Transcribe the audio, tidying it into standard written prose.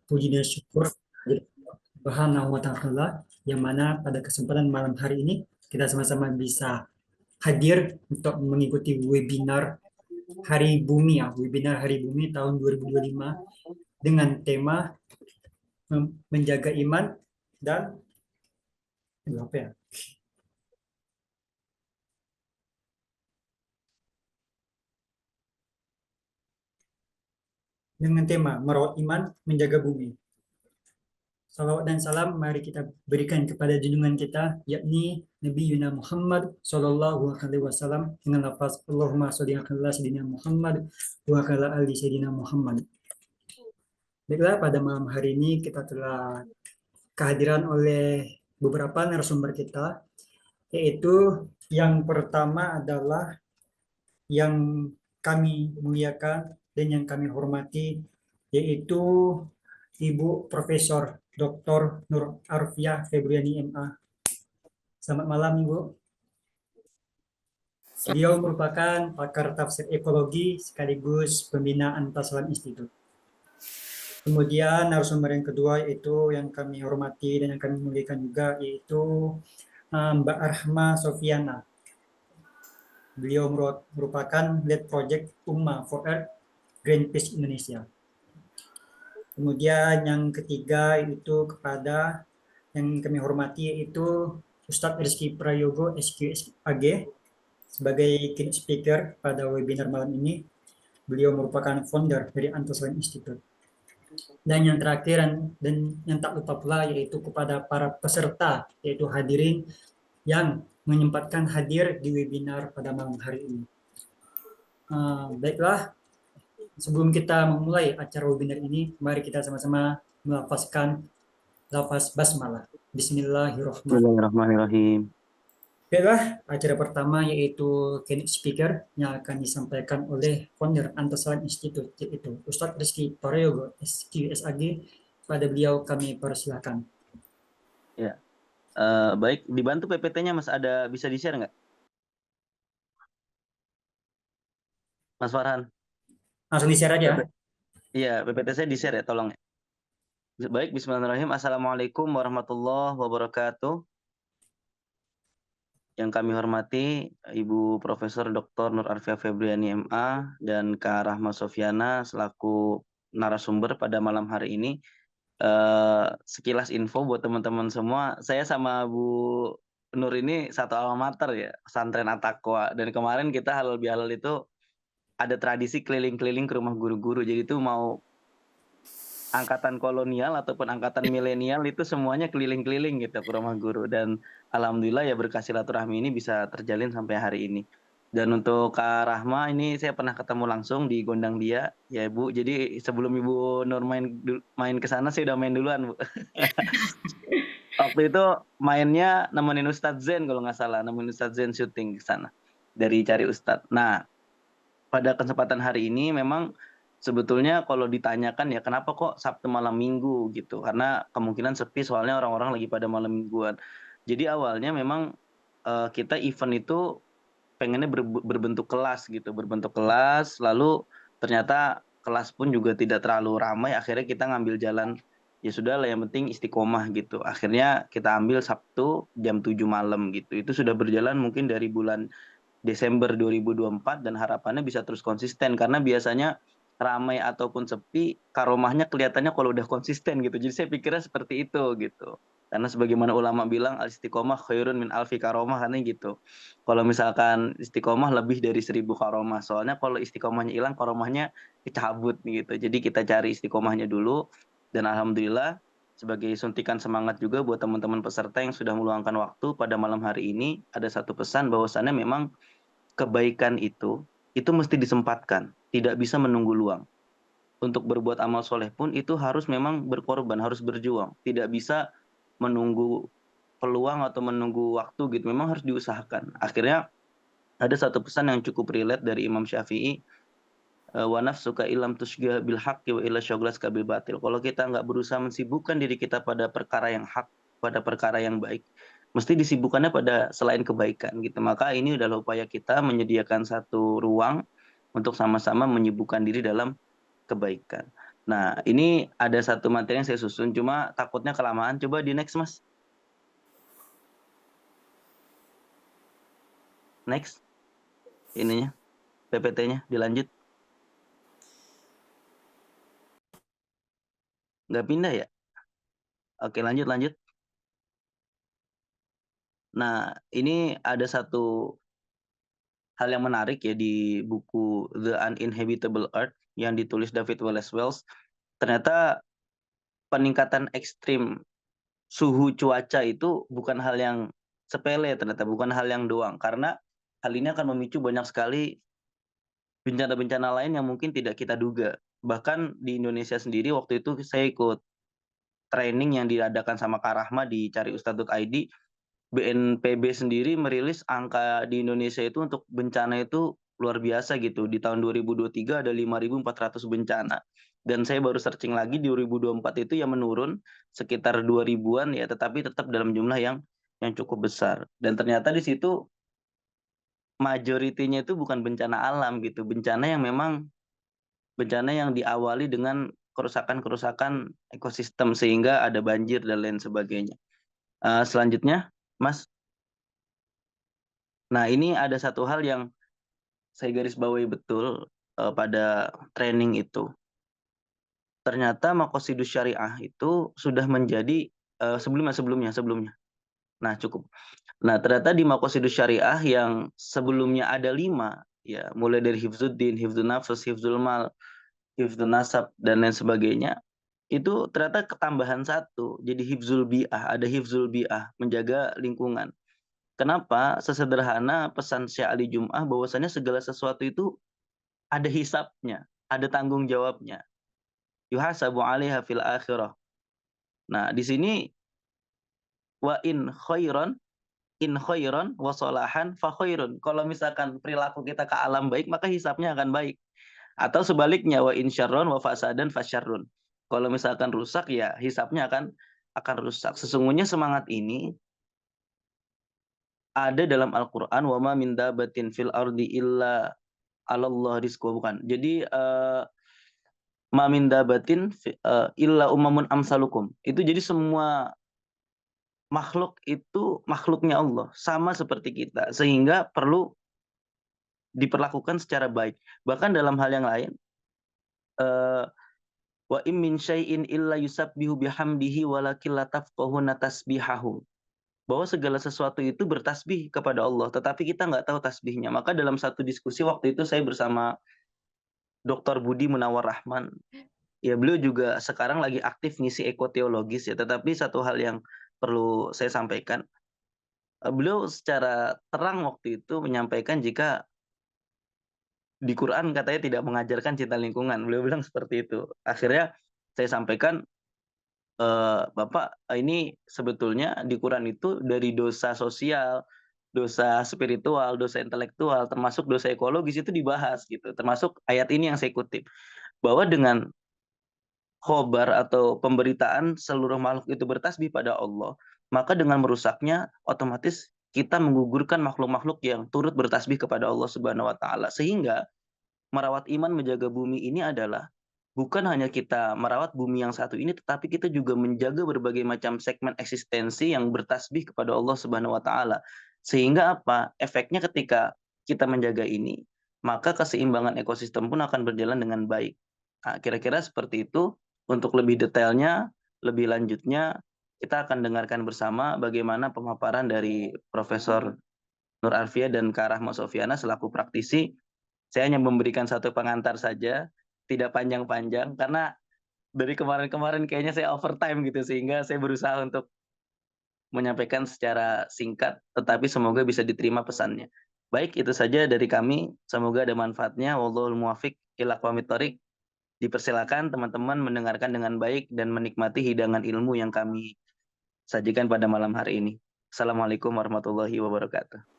Puji dan syukur Subhanahu wa Ta'ala, yang mana pada kesempatan malam hari ini kita sama-sama bisa hadir untuk mengikuti webinar Hari Bumi tahun 2025 dengan tema menjaga iman dan apa ya? Dengan tema merawat iman, menjaga bumi. Salawat dan salam mari kita berikan kepada junjungan kita, yakni Nabi Yuna Muhammad Sallallahu Alaihi Wasallam, dengan lafaz Allahumma sholli ala Sayyidina Muhammad wa ala ali Sayyidina Muhammad. Baiklah, pada malam hari ini kita telah kehadiran oleh beberapa narasumber kita, yaitu yang pertama adalah yang kami muliakan dan yang kami hormati, yaitu Ibu Profesor Dr. Nur Arfiah Febriani MA. Selamat malam, Ibu. Beliau merupakan pakar tafsir ekologi sekaligus pembina Antassalam Institute. Kemudian narasumber yang kedua yaitu yang kami hormati dan yang kami muliakan juga, yaitu Mbak Rahma Sofiana. Beliau merupakan lead project Umma for Earth Greenpeace Indonesia. Kemudian yang ketiga itu kepada yang kami hormati yaitu Ustadz Rizky Prayogo SQSAG sebagai keynote speaker pada webinar malam ini. Beliau merupakan founder dari Antassalam Institute. Dan yang terakhir dan yang tak lupa pula yaitu kepada para peserta, yaitu hadirin yang menyempatkan hadir di webinar pada malam hari ini. Baiklah, sebelum kita memulai acara webinar ini, mari kita sama-sama melafazkan lafaz basmalah. Bismillahirrahmanirrahim. Baiklah, acara pertama yaitu keynote speaker yang akan disampaikan oleh founder Antassalam Institute, yaitu Ustadz Rizky Prayogo SQSAG. Pada beliau kami persilahkan. Ya, baik, dibantu PPT-nya Mas, ada bisa di-share nggak? Mas Farhan. Langsung di-share aja. Iya, PPT saya di-share ya, tolong ya. Baik, bismillahirrahmanirrahim. Assalamualaikum warahmatullahi wabarakatuh. Yang kami hormati Ibu Profesor Dr. Nur Arfiah Febriani MA dan Kak Rahma Sofiana selaku narasumber pada malam hari ini. Sekilas info buat teman-teman semua, saya sama Bu Nur ini satu alma mater ya, Pesantren At-Taqwa. Dan kemarin kita halal bihalal itu ada tradisi keliling-keliling ke rumah guru-guru. Jadi itu mau angkatan kolonial ataupun angkatan milenial itu semuanya keliling-keliling gitu ke rumah guru. Dan alhamdulillah ya berkah silaturahmi ini bisa terjalin sampai hari ini. Dan untuk Kak Rahma ini saya pernah ketemu langsung di Gondang Dia ya Bu. Jadi sebelum Ibu Nur main ke sana saya udah main duluan Bu. Waktu itu mainnya nemenin Ustadz Zen kalau nggak salah, nemenin Ustadz Zen syuting ke sana dari Cari Ustadz. Nah, pada kesempatan hari ini memang sebetulnya kalau ditanyakan ya kenapa kok Sabtu malam Minggu gitu, karena kemungkinan sepi soalnya orang-orang lagi pada malam mingguan. Jadi awalnya memang kita event itu pengennya berbentuk kelas gitu, berbentuk kelas, lalu ternyata kelas pun juga tidak terlalu ramai, akhirnya kita ngambil jalan ya sudah lah yang penting istiqomah gitu. Akhirnya kita ambil Sabtu jam 7 malam gitu. Itu sudah berjalan mungkin dari bulan Desember 2024 dan harapannya bisa terus konsisten karena biasanya ramai ataupun sepi karomahnya kelihatannya kalau udah konsisten gitu. Jadi saya pikirnya seperti itu gitu. Karena sebagaimana ulama bilang al-istiqomah khairun min alfi karomah kan gitu. Kalau misalkan istiqomah lebih dari 1000 karomah. Soalnya kalau istiqomahnya hilang karomahnya dicabut gitu. Jadi kita cari istiqomahnya dulu dan alhamdulillah sebagai suntikan semangat juga buat teman-teman peserta yang sudah meluangkan waktu pada malam hari ini ada satu pesan bahwasannya memang kebaikan itu mesti disempatkan, tidak bisa menunggu luang. Untuk berbuat amal soleh pun itu harus memang berkorban, harus berjuang. Tidak bisa menunggu peluang atau menunggu waktu gitu, memang harus diusahakan. Akhirnya ada satu pesan yang cukup relate dari Imam Syafi'i, wa nafsuka ilam tusgha bil haqqi wa illa syaghlaska bil batil. Kalau kita nggak berusaha mensibukkan diri kita pada perkara yang hak, pada perkara yang baik, mesti disibukkannya pada selain kebaikan gitu. Maka ini adalah upaya kita menyediakan satu ruang untuk sama-sama menyibukkan diri dalam kebaikan. Nah, ini ada satu materi yang saya susun, cuma takutnya kelamaan. Coba di next, Mas. Next, ininya, PPT-nya, dilanjut. Nggak pindah ya? Oke, lanjut. Nah, ini ada satu hal yang menarik ya di buku The Uninhabitable Earth yang ditulis David Wallace Wells. Ternyata peningkatan ekstrim suhu cuaca itu bukan hal yang sepele, ternyata bukan hal yang doang, karena hal ini akan memicu banyak sekali bencana-bencana lain yang mungkin tidak kita duga. Bahkan di Indonesia sendiri waktu itu saya ikut training yang diadakan sama Kak Rahma di cariustad.id. BNPB sendiri merilis angka di Indonesia itu untuk bencana itu luar biasa gitu. Di tahun 2023 ada 5.400 bencana. Dan saya baru searching lagi di 2024 itu yang menurun sekitar 2.000-an ya, tetapi tetap dalam jumlah yang cukup besar. Dan ternyata di situ majoritinya itu bukan bencana alam gitu, bencana yang diawali dengan kerusakan-kerusakan ekosistem sehingga ada banjir dan lain sebagainya. Selanjutnya, Mas. Nah, ini ada satu hal yang saya garis bawahi betul pada training itu. Ternyata Maqasidus Syariah itu sudah menjadi sebelumnya. Nah, cukup. Nah, ternyata di Maqasidus Syariah yang sebelumnya ada 5, ya, mulai dari Hifzuddin, Hifdzun Nafs, Hifzul Mal, Hifdzun Nasab, dan lain sebagainya, itu ternyata ketambahan satu, jadi Hifzul Bi'ah, ada Hifzul Bi'ah, menjaga lingkungan. Kenapa? Sesederhana pesan Syekh Ali Jum'ah bahwasanya segala sesuatu itu ada hisabnya, ada tanggung jawabnya. Yuhasabu 'alaiha fil akhirah. Nah, di sini wa in khairon wa salahan fa khairun. Kalau misalkan perilaku kita ke alam baik, maka hisabnya akan baik. Atau sebaliknya wa in syarron wa fasadan fasyarrun. Kalau misalkan rusak ya hisabnya akan rusak. Sesungguhnya semangat ini ada dalam Al-Qur'an, wa ma min dabatin fil ardi illa 'alallah rizquha, bukan. Jadi ma min dabatin illa umamun amsalukum. Itu jadi semua makhluk itu makhluknya Allah, sama seperti kita, sehingga perlu diperlakukan secara baik. Bahkan dalam hal yang lain, eh, wa im min syai'in illa yusabbihu bihamdihi walakin la tafqahuna tasbihahu. Bahwa segala sesuatu itu bertasbih kepada Allah, tetapi kita nggak tahu tasbihnya. Maka dalam satu diskusi waktu itu saya bersama Dr. Budi Munawar Rahman, ya beliau juga sekarang lagi aktif ngisi ekoteologis ya, tetapi satu hal yang perlu saya sampaikan, beliau secara terang waktu itu menyampaikan jika di Quran katanya tidak mengajarkan cinta lingkungan. Beliau bilang seperti itu. Akhirnya saya sampaikan, Bapak, ini sebetulnya di Quran itu dari dosa sosial, dosa spiritual, dosa intelektual, termasuk dosa ekologis itu dibahas gitu. Termasuk ayat ini yang saya kutip, bahwa dengan khobar atau pemberitaan seluruh makhluk itu bertasbih pada Allah, maka dengan merusaknya otomatis kita menggugurkan makhluk-makhluk yang turut bertasbih kepada Allah Subhanahu wa taala. Sehingga merawat iman menjaga bumi ini adalah bukan hanya kita merawat bumi yang satu ini, tetapi kita juga menjaga berbagai macam segmen eksistensi yang bertasbih kepada Allah Subhanahu wa taala. Sehingga apa? Efeknya ketika kita menjaga ini, maka keseimbangan ekosistem pun akan berjalan dengan baik. Nah, kira-kira seperti itu. Untuk lebih detailnya, lebih lanjutnya, kita akan dengarkan bersama bagaimana pemaparan dari Profesor Nur Arfia dan Kak Rahma Sofiana selaku praktisi. Saya hanya memberikan satu pengantar saja, tidak panjang-panjang, karena dari kemarin-kemarin kayaknya saya overtime gitu, sehingga saya berusaha untuk menyampaikan secara singkat, tetapi semoga bisa diterima pesannya. Baik, itu saja dari kami. Semoga ada manfaatnya. Wallahul muwaffiq ila aqwamit thoriq. Dipersilakan teman-teman mendengarkan dengan baik dan menikmati hidangan ilmu yang kami sajikan pada malam hari ini. Assalamualaikum warahmatullahi wabarakatuh.